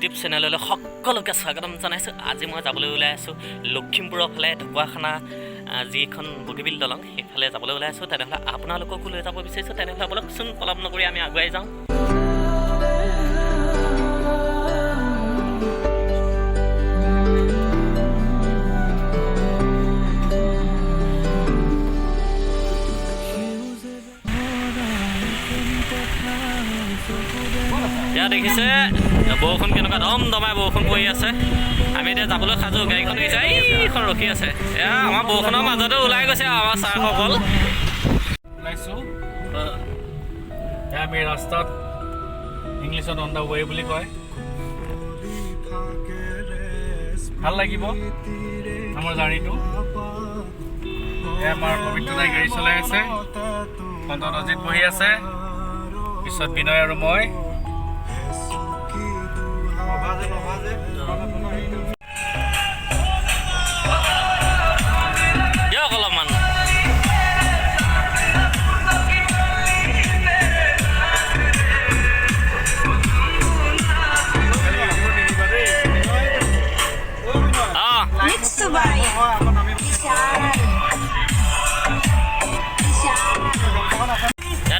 YouTube চেনেললৈ সকলোকে স্বাগতম জনাইছোঁ। আজি মই যাবলৈ ওলাই আছোঁ লখিমপুৰৰ ফালে ঢকুৱাখানা যিখন বগীবিল দলং সেইফালে যাবলৈ ওলাই আছোঁ। তেনেহ'লে আপোনালোককো লৈ যাব বিচাৰিছোঁ। তেনেহ'লে বলকচোন পলম নকৰি আমি আগুৱাই যাওঁ। এতিয়া দেখিছে বৰষুণ কেনেকুৱা দমাই বৰষুণ পৰি আছে। আমি এতিয়া যাবলৈ সাজু। গাড়ীখন দেখিছে এইখন ৰখি আছে। এয়া আমাৰ বৰষুণৰ মাজতে ওলাই গৈছে আমাৰ ছাৰসকল। ওলাইছোঁ আমি ৰাস্তাত ইংলিছত অন দ্য ৱে বুলি কয়। ভাল লাগিব আমাৰ জাৰ্ণিটো। আমাৰ পবিত্ৰ দাই গাড়ী চলাই আছে, সন্তত অজিত বহি আছে, পিছত বিনয় আৰু মই। দিয়ক অলপমান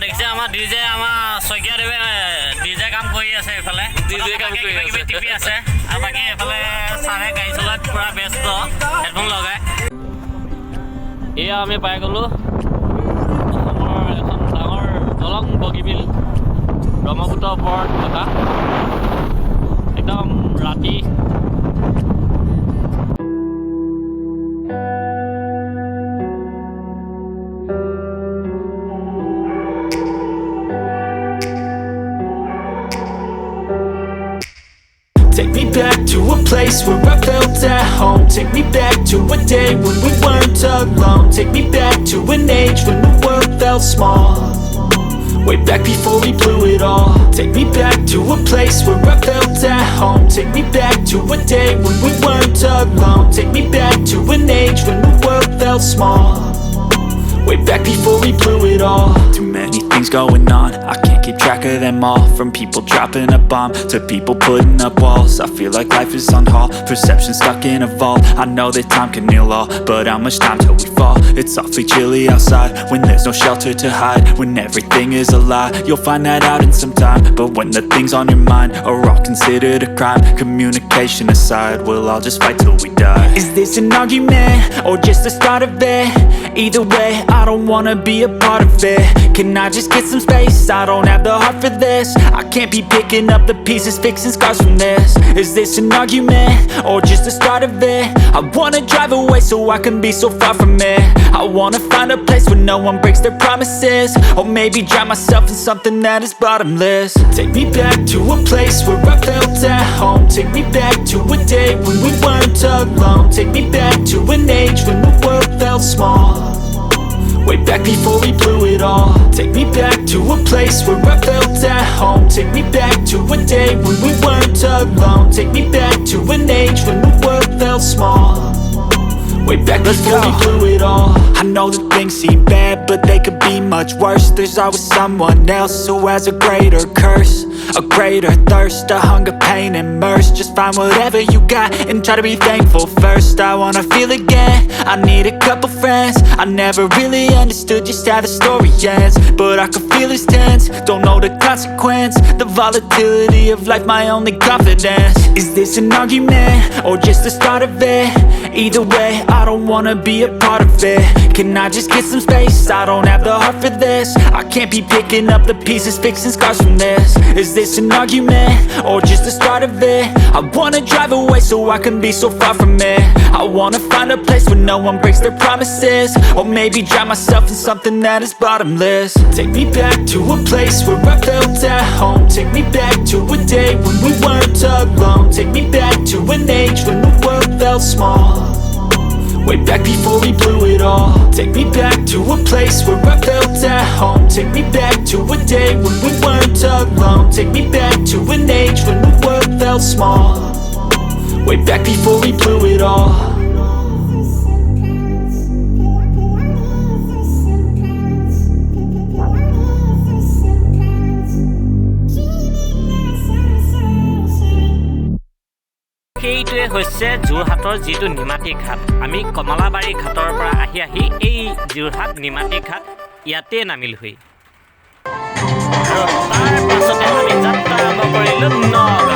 দেখিছে আমাৰ ডিজে আমাৰ শইকীয়াদেৱে ডিজে কাম কৰি আছে। এইফালে ডিজে কাম কৰি আছে, টিপি আছে। আৰু বাকী এইফালে ছাৰে গাড়ী চলোৱাত পূৰা ব্যস্ত হেডফোন লগাই। এয়া আমি পাই গ'লোঁ অসমৰ এখন ডাঙৰ দলং বগীবিল, ব্ৰহ্মপুত্ৰৰ ওপৰত থকা একদম ৰাতি। Take me back to a place where I felt at home. Take me back to a day when we weren't alone. Take me back to an age when the world felt small. Way back before we blew it all. Take me back to a place where I felt at home. Take me back to a day when we weren't alone. Take me back to an age when the world felt small. Way back before we blew it all. Too many things going on, I can't keep track of them all. From people dropping a bomb to people putting up walls. I feel like life is on hold, perception stuck in a vault. I know that time can heal all, but how much time till we fall? It's awfully chilly outside when there's no shelter to hide. When everything is a lie, you'll find that out in some time. But when the things on your mind are all considered a crime, communication aside, we'll all just fight till we die. Is this an argument or just the start of it? Either way, I don't wanna be a part of it. Can I just get some space? I don't have the heart for this. I can't be picking up the pieces, fixing scars from this. Is this an argument or just the start of it? I wanna drive away so I can be so far from it. I wanna find a place where no one breaks their promises. Or maybe drown myself in something that is bottomless. Take me back to a place where I felt at home. Take me back to a day when we weren't alone. Take me back to an age when the world felt small. Way back before we blew it all. Take me back to a place where I felt at home. Take me back to a day when we weren't alone. Take me back to an age when the world felt small. Way back before we blew it all. I know that things seem bad, but they could be much worse. There's always someone else who has a greater curse, a greater thirst, a hunger, pain, and mercy. Just find whatever you got and try to be thankful first. I wanna feel again, I need a couple friends. I never really understood just how the story ends, but I can feel it's tense, don't know the consequence. The volatility of life, my only confidence. Is this an argument or just the start of it? Either way, I don't wanna be a part of it. Can I just get some space? I don't have the heart for this. I can't be picking up the pieces, fixing scars from this. Is this an argument or just the start of it? I wanna drive away so I can be so far from it. I wanna find a place where no one breaks their promises. Or maybe drown myself in something that is bottomless. Take me back to a place where I felt at home. Take me back to a day when we weren't alone. Take me back to an age when the world felt small. Way back before we blew it all. Take me back to a place where I felt at home. Take me back to a day when we weren't alone. Take me back to an age when the world felt small. Way back before we blew it all. সেইটোৱে হৈছে যোৰহাটৰ যিটো নিমাতী ঘাট। আমি কমলাবাৰী ঘাটৰ পৰা আহি এই যোৰহাট নিমাতী ঘাট ইয়াতে নামিলোহি আৰু তাৰ পাছতে আমি যাত্ৰা আৰম্ভ কৰিলোঁ নগাঁৱলৈ।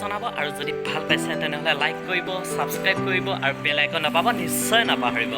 জনাব আৰু যদি ভাল পাইছে তেনেহ'লে লাইক কৰিব, ছাবস্ক্ৰাইব কৰিব আৰু বেল আইকন দবাব নিশ্চয় নাপাহৰিব।